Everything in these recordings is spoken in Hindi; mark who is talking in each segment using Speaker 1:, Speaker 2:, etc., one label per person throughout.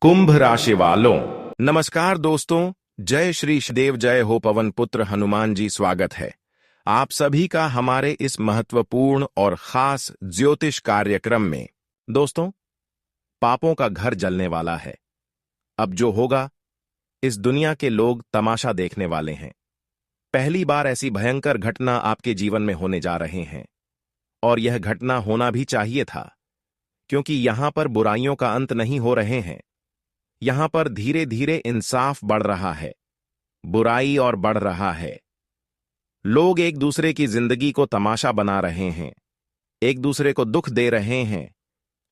Speaker 1: कुंभ राशि वालों, नमस्कार दोस्तों। जय श्री देव, जय हो पवन पुत्र हनुमान जी। स्वागत है आप सभी का हमारे इस महत्वपूर्ण और खास ज्योतिष कार्यक्रम में। दोस्तों, पापों का घर जलने वाला है। अब जो होगा, इस दुनिया के लोग तमाशा देखने वाले हैं। पहली बार ऐसी भयंकर घटना आपके जीवन में होने जा रहे हैं, और यह घटना होना भी चाहिए था, क्योंकि यहां पर बुराइयों का अंत नहीं हो रहे हैं। यहां पर धीरे धीरे इंसाफ बढ़ रहा है, बुराई और बढ़ रहा है। लोग एक दूसरे की जिंदगी को तमाशा बना रहे हैं, एक दूसरे को दुख दे रहे हैं।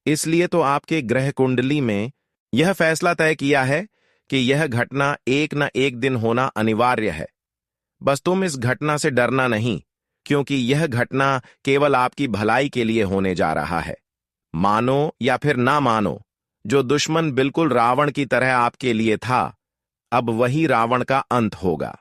Speaker 1: इसलिए तो आपके ग्रह कुंडली में यह फैसला तय किया है कि यह घटना एक न एक दिन होना अनिवार्य है। बस तुम इस घटना से डरना नहीं, क्योंकि यह घटना केवल आपकी भलाई के लिए होने जा रहा है। मानो या फिर ना मानो, जो दुश्मन बिल्कुल रावण की तरह आपके लिए था, अब वही रावण का अंत होगा।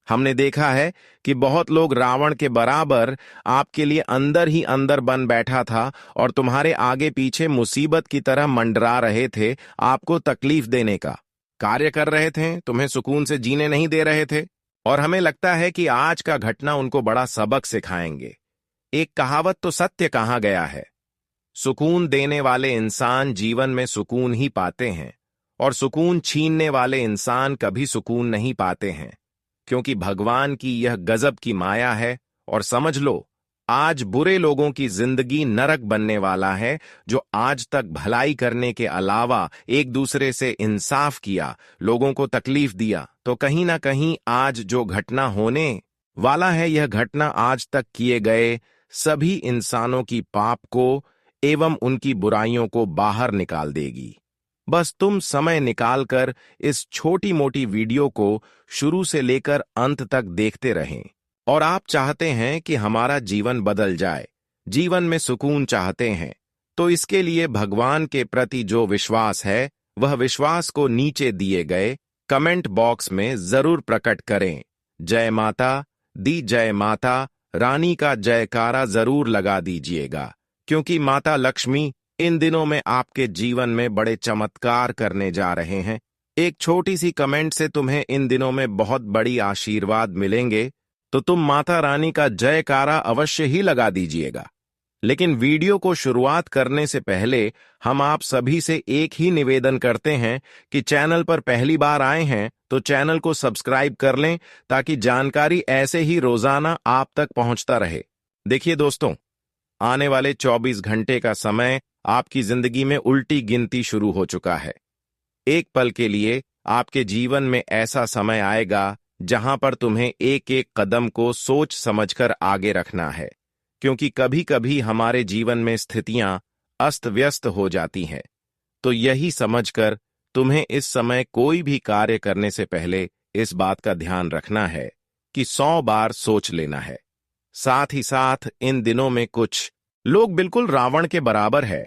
Speaker 1: हमने देखा है कि बहुत लोग रावण के बराबर आपके लिए अंदर ही अंदर बन बैठा था और तुम्हारे आगे पीछे मुसीबत की तरह मंडरा रहे थे, आपको तकलीफ देने का कार्य कर रहे थे, तुम्हें सुकून से जीने नहीं दे रहे थे। और हमें लगता है कि आज का घटना उनको बड़ा सबक सिखाएंगे। एक कहावत तो सत्य कहा गया है, सुकून देने वाले इंसान जीवन में सुकून ही पाते हैं, और सुकून छीनने वाले इंसान कभी सुकून नहीं पाते हैं, क्योंकि भगवान की यह गजब की माया है। और समझ लो, आज बुरे लोगों की जिंदगी नरक बनने वाला है, जो आज तक भलाई करने के अलावा एक दूसरे से इंसाफ किया, लोगों को तकलीफ दिया। तो कहीं ना कहीं आज जो घटना होने वाला है, यह घटना आज तक किए गए सभी इंसानों की पाप को एवं उनकी बुराइयों को बाहर निकाल देगी। बस तुम समय निकालकर इस छोटी मोटी वीडियो को शुरू से लेकर अंत तक देखते रहें। और आप चाहते हैं कि हमारा जीवन बदल जाए, जीवन में सुकून चाहते हैं, तो इसके लिए भगवान के प्रति जो विश्वास है, वह विश्वास को नीचे दिए गए कमेंट बॉक्स में जरूर प्रकट करें। जय माता दी, जय माता रानी का जयकारा जरूर लगा दीजिएगा, क्योंकि माता लक्ष्मी इन दिनों में आपके जीवन में बड़े चमत्कार करने जा रहे हैं। एक छोटी सी कमेंट से तुम्हें इन दिनों में बहुत बड़ी आशीर्वाद मिलेंगे, तो तुम माता रानी का जयकारा अवश्य ही लगा दीजिएगा। लेकिन वीडियो को शुरुआत करने से पहले हम आप सभी से एक ही निवेदन करते हैं कि चैनल पर पहली बार आए हैं तो चैनल को सब्सक्राइब कर लें, ताकि जानकारी ऐसे ही रोजाना आप तक पहुंचता रहे। देखिए दोस्तों, आने वाले 24 घंटे का समय आपकी जिंदगी में उल्टी गिनती शुरू हो चुका है। एक पल के लिए आपके जीवन में ऐसा समय आएगा जहां पर तुम्हें एक एक कदम को सोच समझकर आगे रखना है, क्योंकि कभी कभी हमारे जीवन में स्थितियां अस्त व्यस्त हो जाती हैं। तो यही समझकर तुम्हें इस समय कोई भी कार्य करने से पहले इस बात का ध्यान रखना है कि 100 बार सोच लेना है। साथ ही साथ इन दिनों में कुछ लोग बिल्कुल रावण के बराबर है,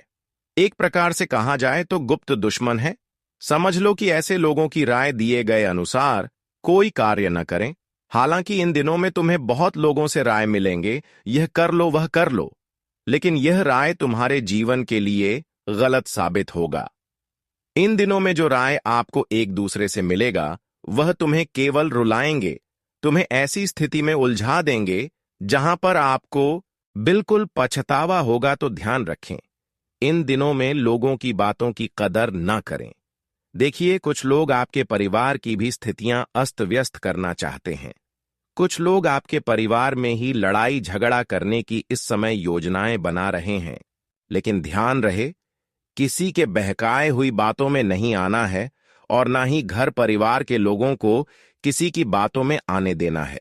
Speaker 1: एक प्रकार से कहा जाए तो गुप्त दुश्मन है। समझ लो कि ऐसे लोगों की राय दिए गए अनुसार कोई कार्य न करें। हालांकि इन दिनों में तुम्हें बहुत लोगों से राय मिलेंगे, यह कर लो वह कर लो, लेकिन यह राय तुम्हारे जीवन के लिए गलत साबित होगा। इन दिनों में जो राय आपको एक दूसरे से मिलेगा, वह तुम्हें केवल रुलाएंगे, तुम्हें ऐसी स्थिति में उलझा देंगे जहां पर आपको बिल्कुल पछतावा होगा। तो ध्यान रखें, इन दिनों में लोगों की बातों की कदर न करें। देखिए, कुछ लोग आपके परिवार की भी स्थितियां अस्त व्यस्त करना चाहते हैं। कुछ लोग आपके परिवार में ही लड़ाई झगड़ा करने की इस समय योजनाएं बना रहे हैं। लेकिन ध्यान रहे, किसी के बहकाए हुई बातों में नहीं आना है, और ना ही घर परिवार के लोगों को किसी की बातों में आने देना है।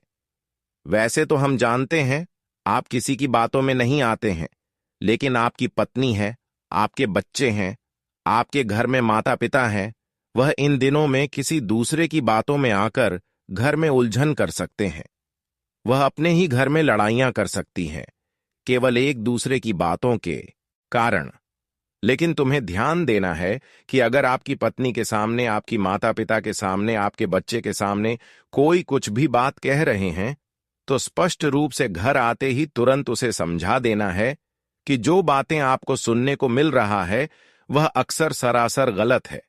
Speaker 1: वैसे तो हम जानते हैं आप किसी की बातों में नहीं आते हैं, लेकिन आपकी पत्नी है, आपके बच्चे हैं, आपके घर में माता पिता हैं, वह इन दिनों में किसी दूसरे की बातों में आकर घर में उलझन कर सकते हैं। वह अपने ही घर में लड़ाइयां कर सकती हैं, केवल एक दूसरे की बातों के कारण। लेकिन तुम्हें ध्यान देना है कि अगर आपकी पत्नी के सामने, आपकी माता पिता के सामने, आपके बच्चे के सामने कोई कुछ भी बात कह रहे हैं, तो स्पष्ट रूप से घर आते ही तुरंत उसे समझा देना है कि जो बातें आपको सुनने को मिल रहा है, वह अक्सर सरासर गलत है।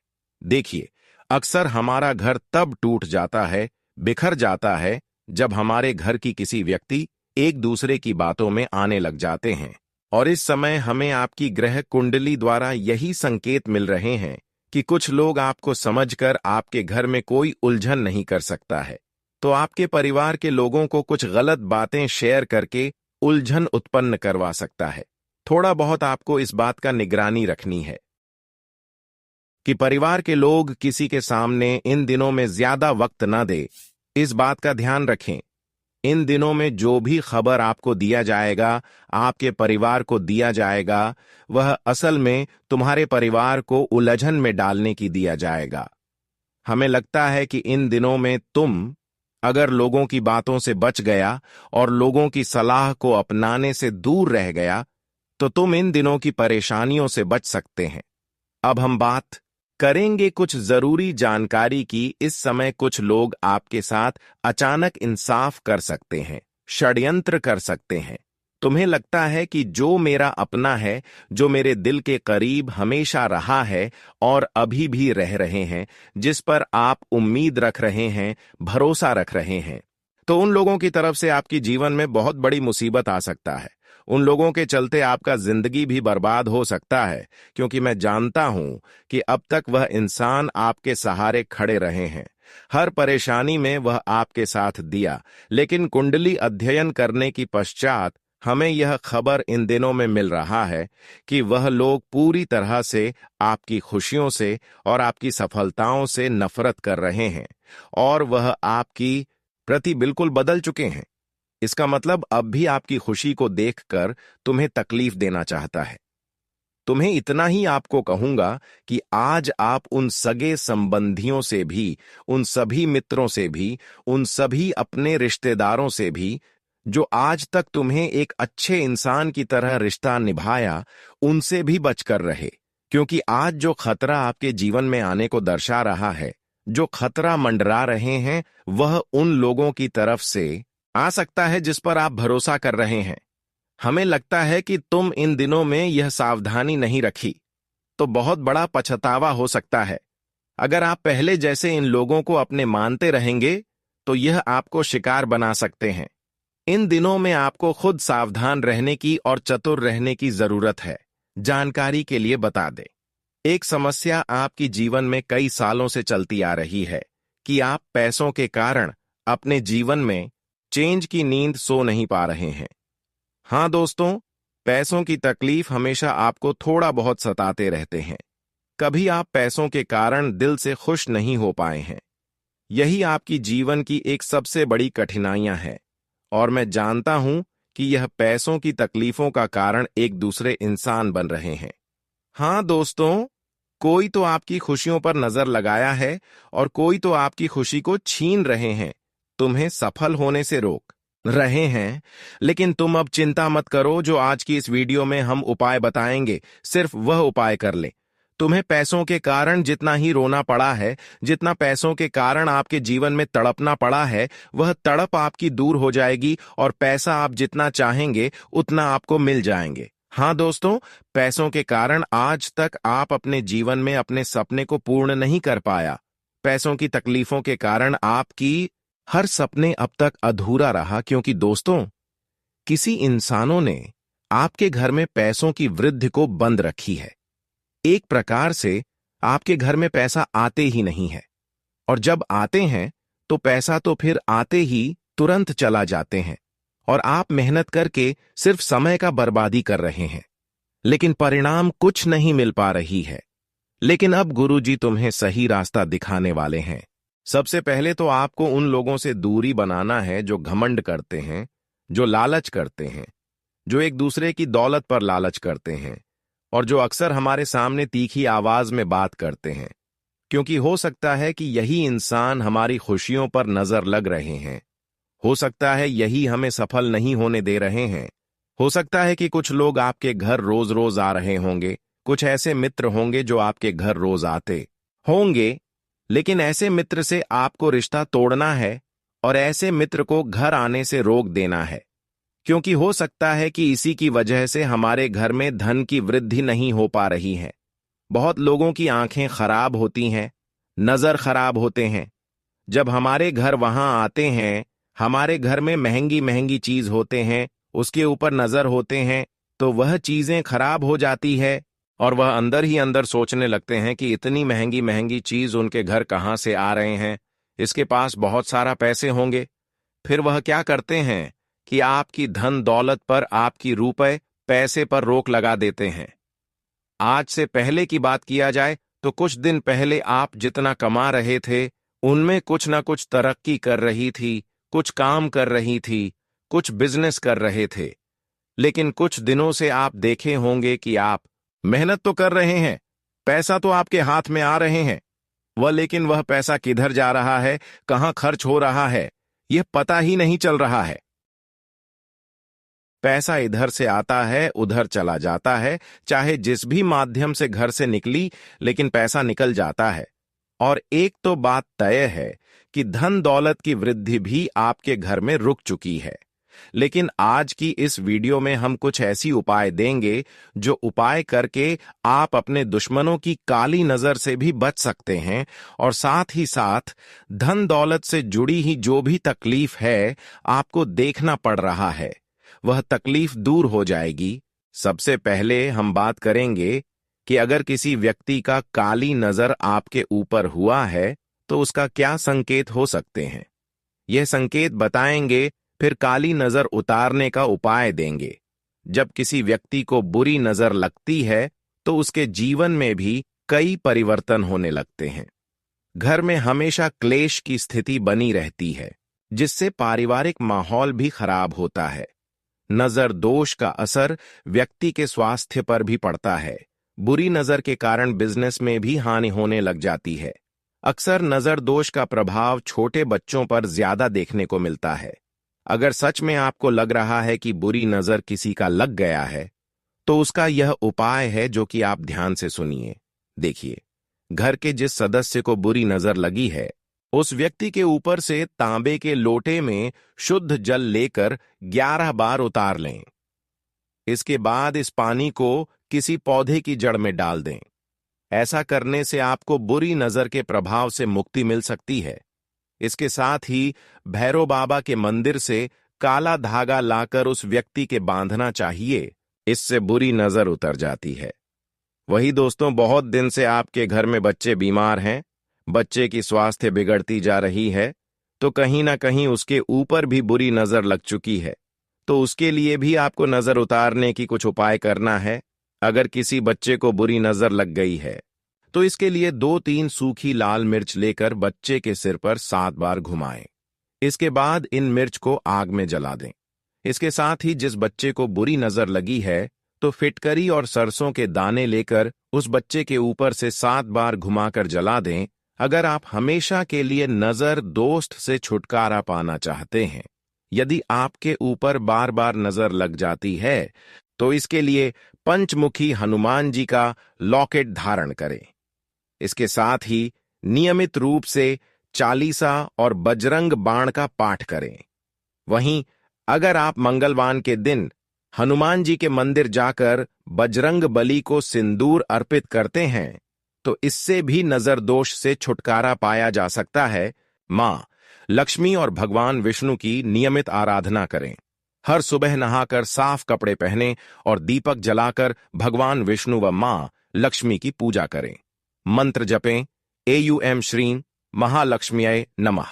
Speaker 1: देखिए, अक्सर हमारा घर तब टूट जाता है, बिखर जाता है, जब हमारे घर की किसी व्यक्ति एक दूसरे की बातों में आने लग जाते हैं। और इस समय हमें आपकी ग्रह कुंडली द्वारा यही संकेत मिल रहे हैं कि कुछ लोग आपको समझकर आपके घर में कोई उलझन नहीं कर सकता है। तो आपके परिवार के लोगों को कुछ गलत बातें शेयर करके उलझन उत्पन्न करवा सकता है। थोड़ा बहुत आपको इस बात का निगरानी रखनी है कि परिवार के लोग किसी के सामने इन दिनों में ज्यादा वक्त न दे। इस बात का ध्यान रखें, इन दिनों में जो भी खबर आपको दिया जाएगा, आपके परिवार को दिया जाएगा, वह असल में तुम्हारे परिवार को उलझन में डालने की दिया जाएगा। हमें लगता है कि इन दिनों में तुम अगर लोगों की बातों से बच गया और लोगों की सलाह को अपनाने से दूर रह गया, तो तुम इन दिनों की परेशानियों से बच सकते हैं। अब हम बात करेंगे कुछ जरूरी जानकारी की। इस समय कुछ लोग आपके साथ अचानक इंसाफ कर सकते हैं, षड्यंत्र कर सकते हैं। तुम्हें लगता है कि जो मेरा अपना है, जो मेरे दिल के करीब हमेशा रहा है और अभी भी रह रहे हैं, जिस पर आप उम्मीद रख रहे हैं, भरोसा रख रहे हैं, तो उन लोगों की तरफ से आपकी जीवन में बहुत बड़ी मुसीबत आ सकता है। उन लोगों के चलते आपका जिंदगी भी बर्बाद हो सकता है, क्योंकि मैं जानता हूं कि अब तक वह इंसान आपके सहारे खड़े रहे हैं। हर परेशानी में वह आपके साथ दिया, लेकिन कुंडली अध्ययन करने की पश्चात हमें यह खबर इन दिनों में मिल रहा है कि वह लोग पूरी तरह से आपकी खुशियों से और आपकी सफलताओं से नफरत कर रहे हैं और वह आपकी प्रति बिल्कुल बदल चुके हैं। इसका मतलब अब भी आपकी खुशी को देखकर तुम्हें तकलीफ देना चाहता है। तुम्हें इतना ही आपको कहूंगा कि आज आप उन सगे संबंधियों से भी, उन सभी मित्रों से भी, उन सभी अपने रिश्तेदारों से भी जो आज तक तुम्हें एक अच्छे इंसान की तरह रिश्ता निभाया, उनसे भी बचकर रहे। क्योंकि आज जो खतरा आपके जीवन में आने को दर्शा रहा है, जो खतरा मंडरा रहे हैं, वह उन लोगों की तरफ से आ सकता है जिस पर आप भरोसा कर रहे हैं। हमें लगता है कि तुम इन दिनों में यह सावधानी नहीं रखी तो बहुत बड़ा पछतावा हो सकता है। अगर आप पहले जैसे इन लोगों को अपने मानते रहेंगे तो यह आपको शिकार बना सकते हैं। इन दिनों में आपको खुद सावधान रहने की और चतुर रहने की जरूरत है। जानकारी के लिए बता दें, एक समस्या आपकी जीवन में कई सालों से चलती आ रही है कि आप पैसों के कारण अपने जीवन में चेंज की नींद सो नहीं पा रहे हैं। हां दोस्तों, पैसों की तकलीफ हमेशा आपको थोड़ा बहुत सताते रहते हैं। कभी आप पैसों के कारण दिल से खुश नहीं हो पाए हैं। यही आपकी जीवन की एक सबसे बड़ी कठिनाइयां हैं और मैं जानता हूं कि यह पैसों की तकलीफों का कारण एक दूसरे इंसान बन रहे हैं। हां दोस्तों, कोई तो आपकी खुशियों पर नजर लगाया है और कोई तो आपकी खुशी को छीन रहे हैं, तुम्हें सफल होने से रोक रहे हैं। लेकिन तुम अब चिंता मत करो, जो आज की इस वीडियो में हम उपाय बताएंगे, सिर्फ वह उपाय कर ले। तुम्हें पैसों के कारण जितना ही रोना पड़ा है, जितना पैसों के कारण आपके जीवन में तड़पना पड़ा है, वह तड़प आपकी दूर हो जाएगी और पैसा आप जितना चाहेंगे उतना आपको मिल जाएंगे। हां दोस्तों, पैसों के कारण आज तक आप अपने जीवन में अपने सपने को पूर्ण नहीं कर पाया। पैसों की तकलीफों के कारण आपकी हर सपने अब तक अधूरा रहा, क्योंकि दोस्तों, किसी इंसानों ने आपके घर में पैसों की वृद्धि को बंद रखी है। एक प्रकार से आपके घर में पैसा आते ही नहीं है, और जब आते हैं तो पैसा तो फिर आते ही तुरंत चला जाते हैं और आप मेहनत करके सिर्फ समय का बर्बादी कर रहे हैं, लेकिन परिणाम कुछ नहीं मिल पा रही है। लेकिन अब गुरुजी तुम्हें सही रास्ता दिखाने वाले हैं। सबसे पहले तो आपको उन लोगों से दूरी बनाना है जो घमंड करते हैं, जो लालच करते हैं, जो एक दूसरे की दौलत पर लालच करते हैं और जो अक्सर हमारे सामने तीखी आवाज में बात करते हैं, क्योंकि हो सकता है कि यही इंसान हमारी खुशियों पर नजर लग रहे हैं। हो सकता है यही हमें सफल नहीं होने दे रहे हैं। हो सकता है कि कुछ लोग आपके घर रोज रोज आ रहे होंगे, कुछ ऐसे मित्र होंगे जो आपके घर रोज आते होंगे, लेकिन ऐसे मित्र से आपको रिश्ता तोड़ना है और ऐसे मित्र को घर आने से रोक देना है, क्योंकि हो सकता है कि इसी की वजह से हमारे घर में धन की वृद्धि नहीं हो पा रही है। बहुत लोगों की आंखें खराब होती हैं, नजर खराब होते हैं। जब हमारे घर वहां आते हैं, हमारे घर में महंगी महंगी चीज होते हैं, उसके ऊपर नजर होते हैं, तो वह चीजें खराब हो जाती है और वह अंदर ही अंदर सोचने लगते हैं कि इतनी महंगी महंगी चीज उनके घर कहाँ से आ रहे हैं, इसके पास बहुत सारा पैसे होंगे। फिर वह क्या करते हैं कि आपकी धन दौलत पर, आपकी रुपए पैसे पर रोक लगा देते हैं। आज से पहले की बात किया जाए तो कुछ दिन पहले आप जितना कमा रहे थे, उनमें कुछ ना कुछ तरक्की कर रही थी, कुछ काम कर रही थी, कुछ बिजनेस कर रहे थे। लेकिन कुछ दिनों से आप देखे होंगे कि आप मेहनत तो कर रहे हैं, पैसा तो आपके हाथ में आ रहे हैं, लेकिन वह पैसा किधर जा रहा है, कहां खर्च हो रहा है, यह पता ही नहीं चल रहा है। पैसा इधर से आता है, उधर चला जाता है, चाहे जिस भी माध्यम से घर से निकली, लेकिन पैसा निकल जाता है। और एक तो बात तय है कि धन दौलत की वृद्धि भी आपके घर में रुक चुकी है। लेकिन आज की इस वीडियो में हम कुछ ऐसी उपाय देंगे जो उपाय करके आप अपने दुश्मनों की काली नजर से भी बच सकते हैं, और साथ ही साथ धन दौलत से जुड़ी ही जो भी तकलीफ है आपको देखना पड़ रहा है, वह तकलीफ दूर हो जाएगी। सबसे पहले हम बात करेंगे कि अगर किसी व्यक्ति का काली नजर आपके ऊपर हुआ है तो उसका क्या संकेत हो सकते हैं, यह संकेत बताएंगे। फिर काली नजर उतारने का उपाय देंगे। जब किसी व्यक्ति को बुरी नजर लगती है तो उसके जीवन में भी कई परिवर्तन होने लगते हैं। घर में हमेशा क्लेश की स्थिति बनी रहती है, जिससे पारिवारिक माहौल भी खराब होता है। नजर दोष का असर व्यक्ति के स्वास्थ्य पर भी पड़ता है। बुरी नजर के कारण बिजनेस में भी हानि होने लग जाती है। अक्सर नजर दोष का प्रभाव छोटे बच्चों पर ज्यादा देखने को मिलता है। अगर सच में आपको लग रहा है कि बुरी नजर किसी का लग गया है, तो उसका यह उपाय है जो कि आप ध्यान से सुनिए। देखिए, घर के जिस सदस्य को बुरी नजर लगी है, उस व्यक्ति के ऊपर से तांबे के लोटे में शुद्ध जल लेकर 11 बार उतार लें। इसके बाद इस पानी को किसी पौधे की जड़ में डाल दें। ऐसा करने से आपको बुरी नजर के प्रभाव से मुक्ति मिल सकती है। इसके साथ ही भैरव बाबा के मंदिर से काला धागा लाकर उस व्यक्ति के बांधना चाहिए, इससे बुरी नजर उतर जाती है। वही दोस्तों, बहुत दिन से आपके घर में बच्चे बीमार हैं, बच्चे की स्वास्थ्य बिगड़ती जा रही है, तो कहीं ना कहीं उसके ऊपर भी बुरी नजर लग चुकी है। तो उसके लिए भी आपको नजर उतारने की कुछ उपाय करना है। अगर किसी बच्चे को बुरी नजर लग गई है तो इसके लिए 2-3 सूखी लाल मिर्च लेकर बच्चे के सिर पर 7 बार घुमाएं। इसके बाद इन मिर्च को आग में जला दें। इसके साथ ही जिस बच्चे को बुरी नजर लगी है, तो फिटकरी और सरसों के दाने लेकर उस बच्चे के ऊपर से 7 बार घुमाकर जला दें। अगर आप हमेशा के लिए नजर दोस्त से छुटकारा पाना चाहते हैं, यदि आपके ऊपर बार बार नजर लग जाती है, तो इसके लिए पंचमुखी हनुमान जी का लॉकेट धारण करें। इसके साथ ही नियमित रूप से चालीसा और बजरंग बाण का पाठ करें। वहीं अगर आप मंगलवार के दिन हनुमान जी के मंदिर जाकर बजरंग बली को सिंदूर अर्पित करते हैं, तो इससे भी नजर दोष से छुटकारा पाया जा सकता है। मां लक्ष्मी और भगवान विष्णु की नियमित आराधना करें। हर सुबह नहाकर साफ कपड़े पहनें और दीपक जलाकर भगवान विष्णु व मां लक्ष्मी की पूजा करें। मंत्र जपें, एयूएम श्रीं महालक्ष्म्यै नमः।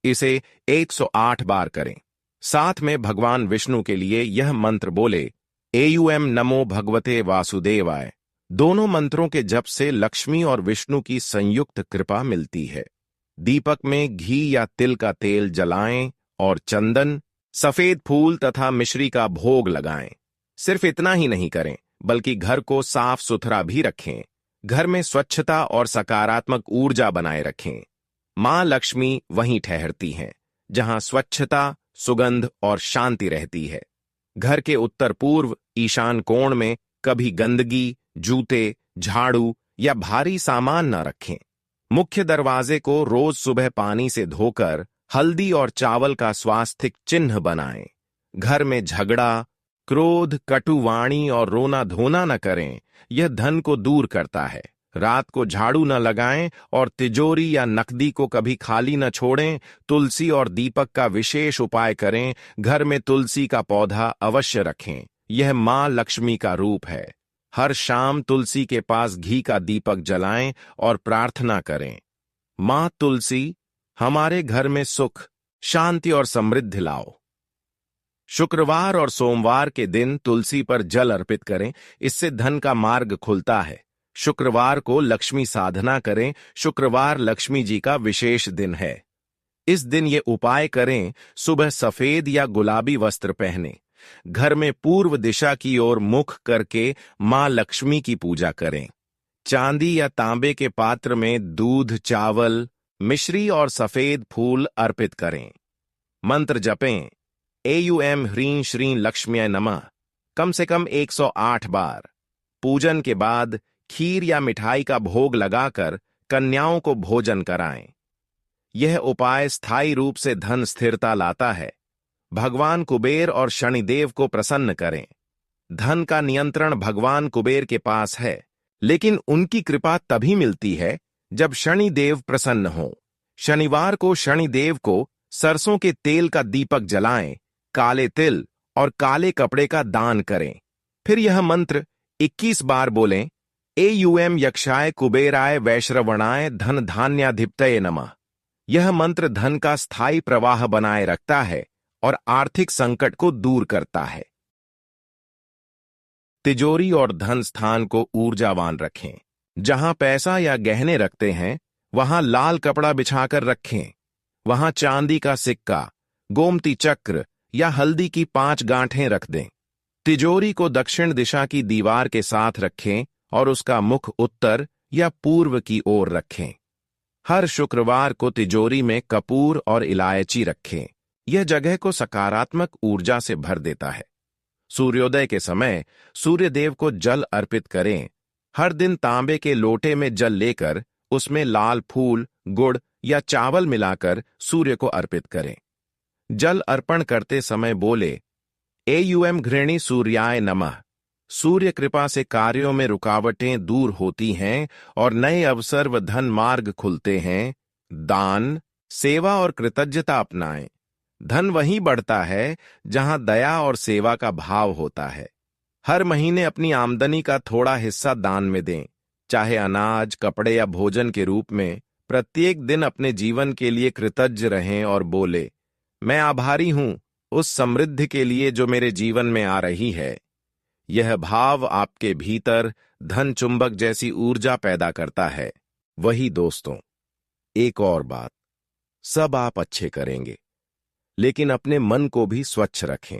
Speaker 1: इसे 108 बार करें। साथ में भगवान विष्णु के लिए यह मंत्र बोले, एयूएम नमो भगवते वासुदेवाय। दोनों मंत्रों के जप से लक्ष्मी और विष्णु की संयुक्त कृपा मिलती है। दीपक में घी या तिल का तेल जलाएं और चंदन, सफेद फूल तथा मिश्री का भोग लगाएं। सिर्फ इतना ही नहीं करें, बल्कि घर को साफ सुथरा भी रखें। घर में स्वच्छता और सकारात्मक ऊर्जा बनाए रखें। मां लक्ष्मी वहीं ठहरती हैं जहां स्वच्छता, सुगंध और शांति रहती है। घर के उत्तर पूर्व ईशान कोण में कभी गंदगी, जूते, झाड़ू या भारी सामान न रखें। मुख्य दरवाजे को रोज सुबह पानी से धोकर हल्दी और चावल का स्वास्तिक चिन्ह बनाएं। घर में झगड़ा, क्रोध, कटुवाणी और रोना धोना न करें, यह धन को दूर करता है। रात को झाड़ू न लगाएं और तिजोरी या नकदी को कभी खाली न छोड़ें। तुलसी और दीपक का विशेष उपाय करें। घर में तुलसी का पौधा अवश्य रखें। यह मां लक्ष्मी का रूप है। हर शाम तुलसी के पास घी का दीपक जलाएं और प्रार्थना करें, मां तुलसी, हमारे घर में सुख, शांति और समृद्धि लाओ। शुक्रवार और सोमवार के दिन तुलसी पर जल अर्पित करें, इससे धन का मार्ग खुलता है। शुक्रवार को लक्ष्मी साधना करें। शुक्रवार लक्ष्मी जी का विशेष दिन है। इस दिन ये उपाय करें। सुबह सफेद या गुलाबी वस्त्र पहने। घर में पूर्व दिशा की ओर मुख करके मां लक्ष्मी की पूजा करें। चांदी या तांबे के पात्र में दूध, चावल, मिश्री और सफेद फूल अर्पित करें। मंत्र जपें, एयूएम ह्रीं श्रीं लक्ष्म्यै नमः, कम से कम 108 बार। पूजन के बाद खीर या मिठाई का भोग लगाकर कन्याओं को भोजन कराएं। यह उपाय स्थायी रूप से धन स्थिरता लाता है। भगवान कुबेर और शनिदेव को प्रसन्न करें। धन का नियंत्रण भगवान कुबेर के पास है, लेकिन उनकी कृपा तभी मिलती है जब शनिदेव प्रसन्न हो। शनिवार को शनिदेव को सरसों के तेल का दीपक जलाएं, काले तिल और काले कपड़े का दान करें। फिर यह मंत्र 21 बार बोलें, एयूएम यक्षाय कुबेराय वैश्रवणाय धन धान्याधिपतये नमः। यह मंत्र धन का स्थायी प्रवाह बनाए रखता है और आर्थिक संकट को दूर करता है। तिजोरी और धन स्थान को ऊर्जावान रखें। जहां पैसा या गहने रखते हैं, वहां लाल कपड़ा बिछाकर रखें। वहां चांदी का सिक्का, गोमती चक्र या हल्दी की 5 गांठें रख दें। तिजोरी को दक्षिण दिशा की दीवार के साथ रखें और उसका मुख उत्तर या पूर्व की ओर रखें। हर शुक्रवार को तिजोरी में कपूर और इलायची रखें। यह जगह को सकारात्मक ऊर्जा से भर देता है। सूर्योदय के समय सूर्यदेव को जल अर्पित करें। हर दिन तांबे के लोटे में जल लेकर उसमें लाल फूल, गुड़ या चावल मिलाकर सूर्य को अर्पित करें। जल अर्पण करते समय बोले, एयूएम घृणी सूर्याय नमः। सूर्य कृपा से कार्यों में रुकावटें दूर होती हैं और नए अवसर व धन मार्ग खुलते हैं। दान, सेवा और कृतज्ञता अपनाएं। धन वहीं बढ़ता है जहां दया और सेवा का भाव होता है। हर महीने अपनी आमदनी का थोड़ा हिस्सा दान में दें, चाहे अनाज, कपड़े या भोजन के रूप में। प्रत्येक दिन अपने जीवन के लिए कृतज्ञ रहें और बोले, मैं आभारी हूं उस समृद्धि के लिए जो मेरे जीवन में आ रही है। यह भाव आपके भीतर धन चुंबक जैसी ऊर्जा पैदा करता है। वही दोस्तों, एक और बात, सब आप अच्छे करेंगे, लेकिन अपने मन को भी स्वच्छ रखें।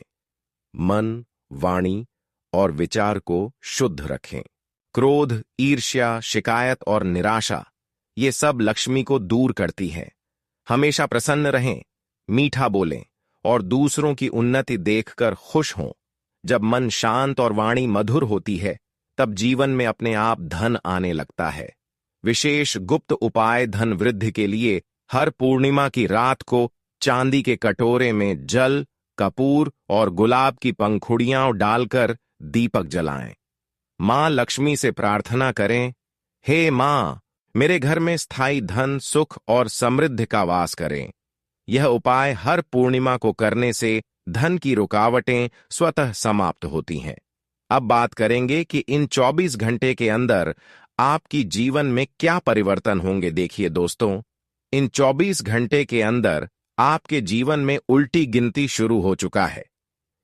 Speaker 1: मन, वाणी और विचार को शुद्ध रखें। क्रोध, ईर्ष्या, शिकायत और निराशा, ये सब लक्ष्मी को दूर करती हैं। हमेशा प्रसन्न रहें, मीठा बोलें और दूसरों की उन्नति देखकर खुश हों। जब मन शांत और वाणी मधुर होती है, तब जीवन में अपने आप धन आने लगता है। विशेष गुप्त उपाय धन वृद्धि के लिए हर पूर्णिमा की रात को चांदी के कटोरे में जल, कपूर और गुलाब की पंखुड़ियां डालकर दीपक जलाएं। मां लक्ष्मी से प्रार्थना करें, हे मां, मेरे घर में स्थायी धन, सुख और समृद्धि का वास करें। यह उपाय हर पूर्णिमा को करने से धन की रुकावटें स्वतः समाप्त होती हैं। अब बात करेंगे कि इन 24 घंटे के अंदर आपकी जीवन में क्या परिवर्तन होंगे। देखिए दोस्तों, इन 24 घंटे के अंदर आपके जीवन में उल्टी गिनती शुरू हो चुका है।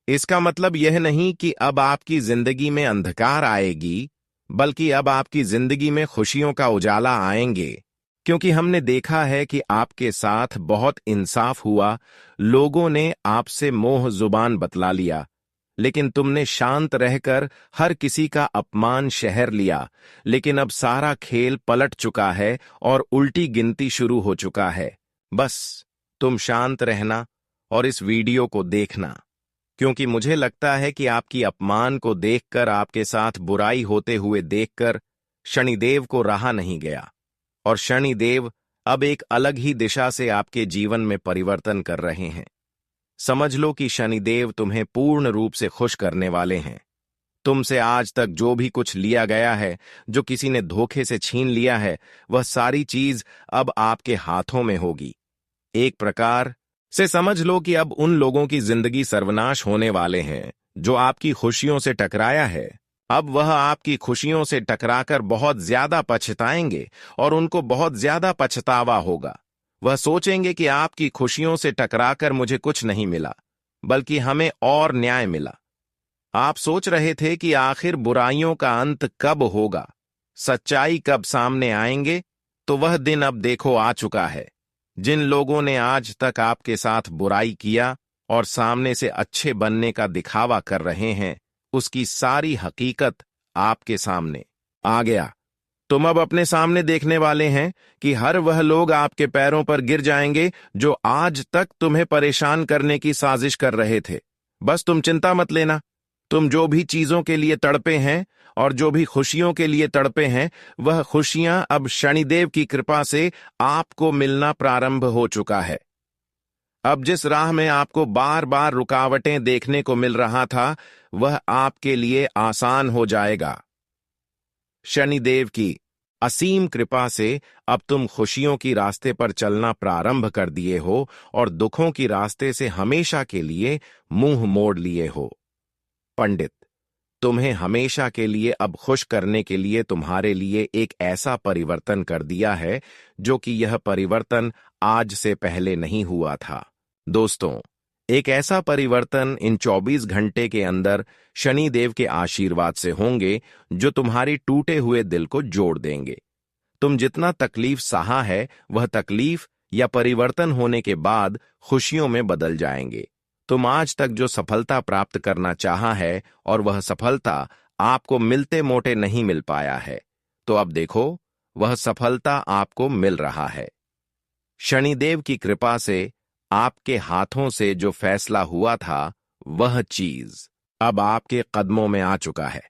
Speaker 1: इसका मतलब यह नहीं कि अब आपकी जिंदगी में अंधकार आएगी, बल्कि अब आपकी जिंदगी में खुशियों का उजाला आएंगे। क्योंकि हमने देखा है कि आपके साथ बहुत इंसाफ हुआ। लोगों ने आपसे मोह जुबान बतला लिया, लेकिन तुमने शांत रहकर हर किसी का अपमान शहर लिया। लेकिन अब सारा खेल पलट चुका है और उल्टी गिनती शुरू हो चुका है। बस तुम शांत रहना और इस वीडियो को देखना, क्योंकि मुझे लगता है कि आपकी अपमान को देखकर, आपके साथ बुराई होते हुए देखकर शनिदेव को रहा नहीं गया और शनिदेव अब एक अलग ही दिशा से आपके जीवन में परिवर्तन कर रहे हैं। समझ लो कि शनिदेव तुम्हें पूर्ण रूप से खुश करने वाले हैं। तुमसे आज तक जो भी कुछ लिया गया है, जो किसी ने धोखे से छीन लिया है, वह सारी चीज अब आपके हाथों में होगी। एक प्रकार से समझ लो कि अब उन लोगों की जिंदगी सर्वनाश होने वाले हैं जो आपकी खुशियों से टकराया है। अब वह आपकी खुशियों से टकराकर बहुत ज्यादा पछताएंगे और उनको बहुत ज्यादा पछतावा होगा। वह सोचेंगे कि आपकी खुशियों से टकराकर मुझे कुछ नहीं मिला, बल्कि हमें और न्याय मिला। आप सोच रहे थे कि आखिर बुराइयों का अंत कब होगा, सच्चाई कब सामने आएंगे, तो वह दिन अब देखो आ चुका है। जिन लोगों ने आज तक आपके साथ बुराई किया और सामने से अच्छे बनने का दिखावा कर रहे हैं, उसकी सारी हकीकत आपके सामने आ गया। तुम अब अपने सामने देखने वाले हैं कि हर वह लोग आपके पैरों पर गिर जाएंगे जो आज तक तुम्हें परेशान करने की साजिश कर रहे थे। बस तुम चिंता मत लेना। तुम जो भी चीजों के लिए तड़पे हैं और जो भी खुशियों के लिए तड़पे हैं, वह खुशियां अब शनिदेव की कृपा से आपको मिलना प्रारंभ हो चुका है। अब जिस राह में आपको बार बार रुकावटें देखने को मिल रहा था, वह आपके लिए आसान हो जाएगा। शनिदेव की असीम कृपा से अब तुम खुशियों की रास्ते पर चलना प्रारंभ कर दिए हो और दुखों की रास्ते से हमेशा के लिए मुंह मोड़ लिए हो। पंडित, तुम्हें हमेशा के लिए अब खुश करने के लिए तुम्हारे लिए एक ऐसा परिवर्तन कर दिया है जो कि यह परिवर्तन आज से पहले नहीं हुआ था। दोस्तों, एक ऐसा परिवर्तन इन 24 घंटे के अंदर शनिदेव के आशीर्वाद से होंगे जो तुम्हारी टूटे हुए दिल को जोड़ देंगे। तुम जितना तकलीफ सहा है, वह तकलीफ या परिवर्तन होने के बाद खुशियों में बदल जाएंगे। तुम आज तक जो सफलता प्राप्त करना चाहा है और वह सफलता आपको मिलते मोटे नहीं मिल पाया है, तो अब देखो वह सफलता आपको मिल रहा है। शनिदेव की कृपा से आपके हाथों से जो फैसला हुआ था, वह चीज अब आपके कदमों में आ चुका है।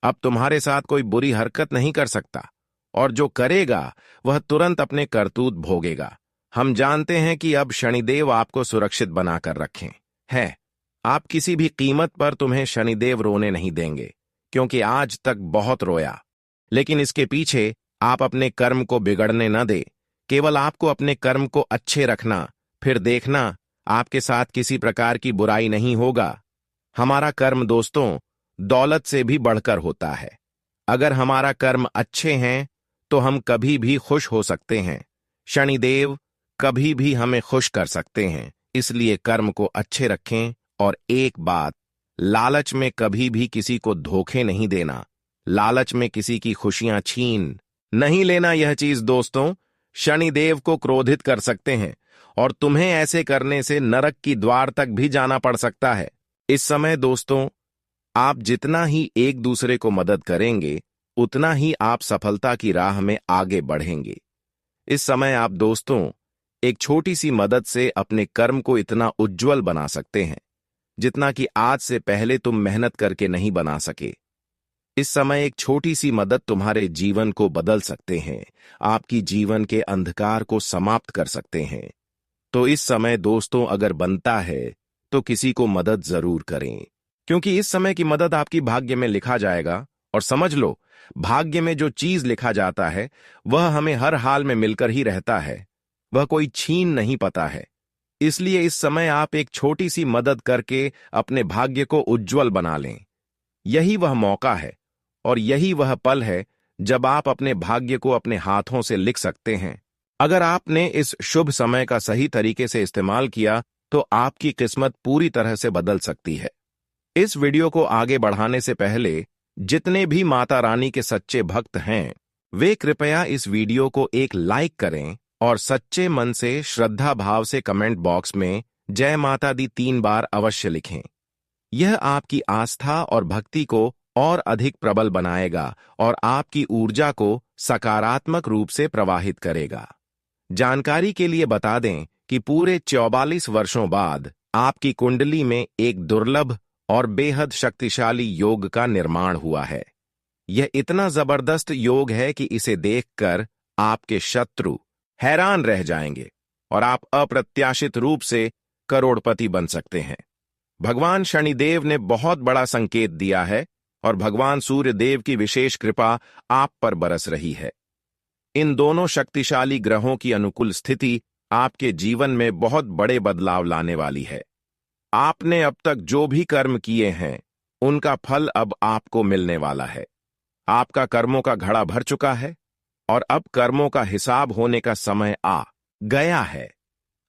Speaker 1: अब तुम्हारे साथ कोई बुरी हरकत नहीं कर सकता, और जो करेगा वह तुरंत अपने करतूत भोगेगा। हम जानते हैं कि अब शनिदेव आपको सुरक्षित बनाकर रखें है। आप किसी भी कीमत पर तुम्हें शनिदेव रोने नहीं देंगे, क्योंकि आज तक बहुत रोया। लेकिन इसके पीछे आप अपने कर्म को बिगड़ने न दे। केवल आपको अपने कर्म को अच्छे रखना, फिर देखना आपके साथ किसी प्रकार की बुराई नहीं होगा। हमारा कर्म दोस्तों दौलत से भी बढ़कर होता है। अगर हमारा कर्म अच्छे हैं तो हम कभी भी खुश हो सकते हैं। शनिदेव कभी भी हमें खुश कर सकते हैं। इसलिए कर्म को अच्छे रखें। और एक बात, लालच में कभी भी किसी को धोखे नहीं देना। लालच में किसी की खुशियां छीन नहीं लेना। यह चीज दोस्तों शनिदेव को क्रोधित कर सकते हैं और तुम्हें ऐसे करने से नरक की द्वार तक भी जाना पड़ सकता है। इस समय दोस्तों आप जितना ही एक दूसरे को मदद करेंगे, उतना ही आप सफलता की राह में आगे बढ़ेंगे। इस समय आप दोस्तों एक छोटी सी मदद से अपने कर्म को इतना उज्जवल बना सकते हैं जितना कि आज से पहले तुम मेहनत करके नहीं बना सके। इस समय एक छोटी सी मदद तुम्हारे जीवन को बदल सकते हैं, आपकी जीवन के अंधकार को समाप्त कर सकते हैं। तो इस समय दोस्तों अगर बनता है तो किसी को मदद जरूर करें, क्योंकि इस समय की मदद आपकी भाग्य में लिखा जाएगा। और समझ लो, भाग्य में जो चीज लिखा जाता है वह हमें हर हाल में मिलकर ही रहता है, वह कोई छीन नहीं पाता है। इसलिए इस समय आप एक छोटी सी मदद करके अपने भाग्य को उज्जवल बना लें। यही वह मौका है और यही वह पल है जब आप अपने भाग्य को अपने हाथों से लिख सकते हैं। अगर आपने इस शुभ समय का सही तरीके से इस्तेमाल किया तो आपकी किस्मत पूरी तरह से बदल सकती है। इस वीडियो को आगे बढ़ाने से पहले जितने भी माता रानी के सच्चे भक्त हैं, वे कृपया इस वीडियो को एक लाइक करें और सच्चे मन से श्रद्धा भाव से कमेंट बॉक्स में जय माता दी 3 बार अवश्य लिखें। यह आपकी आस्था और भक्ति को और अधिक प्रबल बनाएगा और आपकी ऊर्जा को सकारात्मक रूप से प्रवाहित करेगा। जानकारी के लिए बता दें कि पूरे 44 वर्षों बाद आपकी कुंडली में एक दुर्लभ और बेहद शक्तिशाली योग का निर्माण हुआ है। यह इतना जबरदस्त योग है कि इसे देखकर आपके शत्रु हैरान रह जाएंगे और आप अप्रत्याशित रूप से करोड़पति बन सकते हैं। भगवान शनिदेव ने बहुत बड़ा संकेत दिया है और भगवान सूर्य देव की विशेष कृपा आप पर बरस रही है। इन दोनों शक्तिशाली ग्रहों की अनुकूल स्थिति आपके जीवन में बहुत बड़े बदलाव लाने वाली है। आपने अब तक जो भी कर्म किए हैं उनका फल अब आपको मिलने वाला है। आपका कर्मों का घड़ा भर चुका है और अब कर्मों का हिसाब होने का समय आ गया है।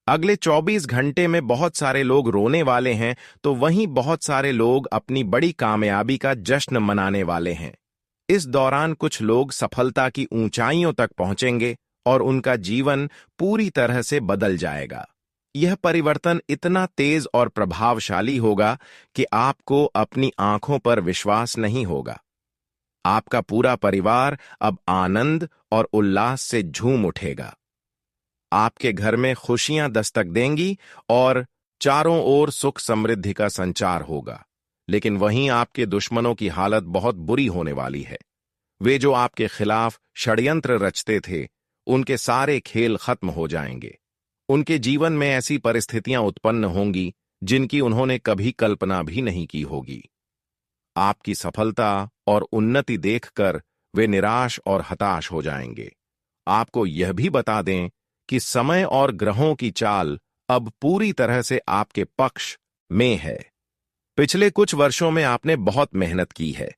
Speaker 1: अगले 24 घंटे में बहुत सारे लोग रोने वाले हैं, तो वहीं बहुत सारे लोग अपनी बड़ी कामयाबी का जश्न मनाने वाले हैं। इस दौरान कुछ लोग सफलता की ऊंचाइयों तक पहुंचेंगे और उनका जीवन पूरी तरह से बदल जाएगा। यह परिवर्तन इतना तेज और प्रभावशाली होगा कि आपको अपनी आंखों पर विश्वास नहीं होगा। आपका पूरा परिवार अब आनंद और उल्लास से झूम उठेगा। आपके घर में खुशियां दस्तक देंगी और चारों ओर सुख समृद्धि का संचार होगा। लेकिन वहीं आपके दुश्मनों की हालत बहुत बुरी होने वाली है। वे जो आपके खिलाफ षड्यंत्र रचते थे, उनके सारे खेल खत्म हो जाएंगे। उनके जीवन में ऐसी परिस्थितियां उत्पन्न होंगी जिनकी उन्होंने कभी कल्पना भी नहीं की होगी। आपकी सफलता और उन्नति देखकर वे निराश और हताश हो जाएंगे। आपको यह भी बता दें कि समय और ग्रहों की चाल अब पूरी तरह से आपके पक्ष में है। पिछले कुछ वर्षों में आपने बहुत मेहनत की है,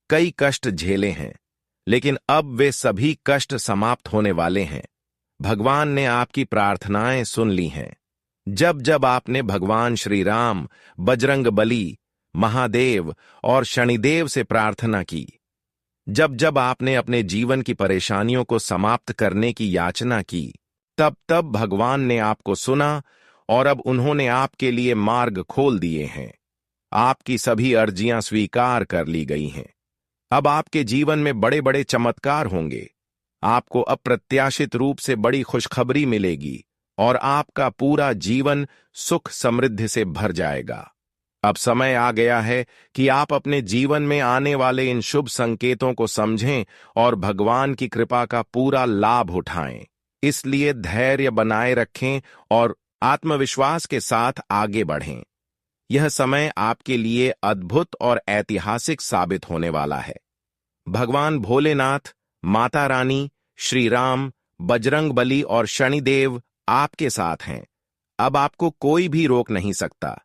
Speaker 1: कई कष्ट झेले हैं, लेकिन अब वे सभी कष्ट समाप्त होने वाले हैं। भगवान ने आपकी प्रार्थनाएं सुन ली हैं। जब जब आपने भगवान श्री राम, बजरंगबली, महादेव और शनिदेव से प्रार्थना की, जब जब आपने अपने जीवन की परेशानियों को समाप्त करने की याचना की, तब तब भगवान ने आपको सुना और अब उन्होंने आपके लिए मार्ग खोल दिए हैं। आपकी सभी अर्जियां स्वीकार कर ली गई हैं। अब आपके जीवन में बड़े बड़े चमत्कार होंगे। आपको अप्रत्याशित रूप से बड़ी खुशखबरी मिलेगी और आपका पूरा जीवन सुख समृद्धि से भर जाएगा। अब समय आ गया है कि आप अपने जीवन में आने वाले इन शुभ संकेतों को समझें और भगवान की कृपा का पूरा लाभ उठाएं। इसलिए धैर्य बनाए रखें और आत्मविश्वास के साथ आगे बढ़ें। यह समय आपके लिए अद्भुत और ऐतिहासिक साबित होने वाला है। भगवान भोलेनाथ, माता रानी, श्री राम, बजरंगबली और शनिदेव आपके साथ हैं। अब आपको कोई भी रोक नहीं सकता।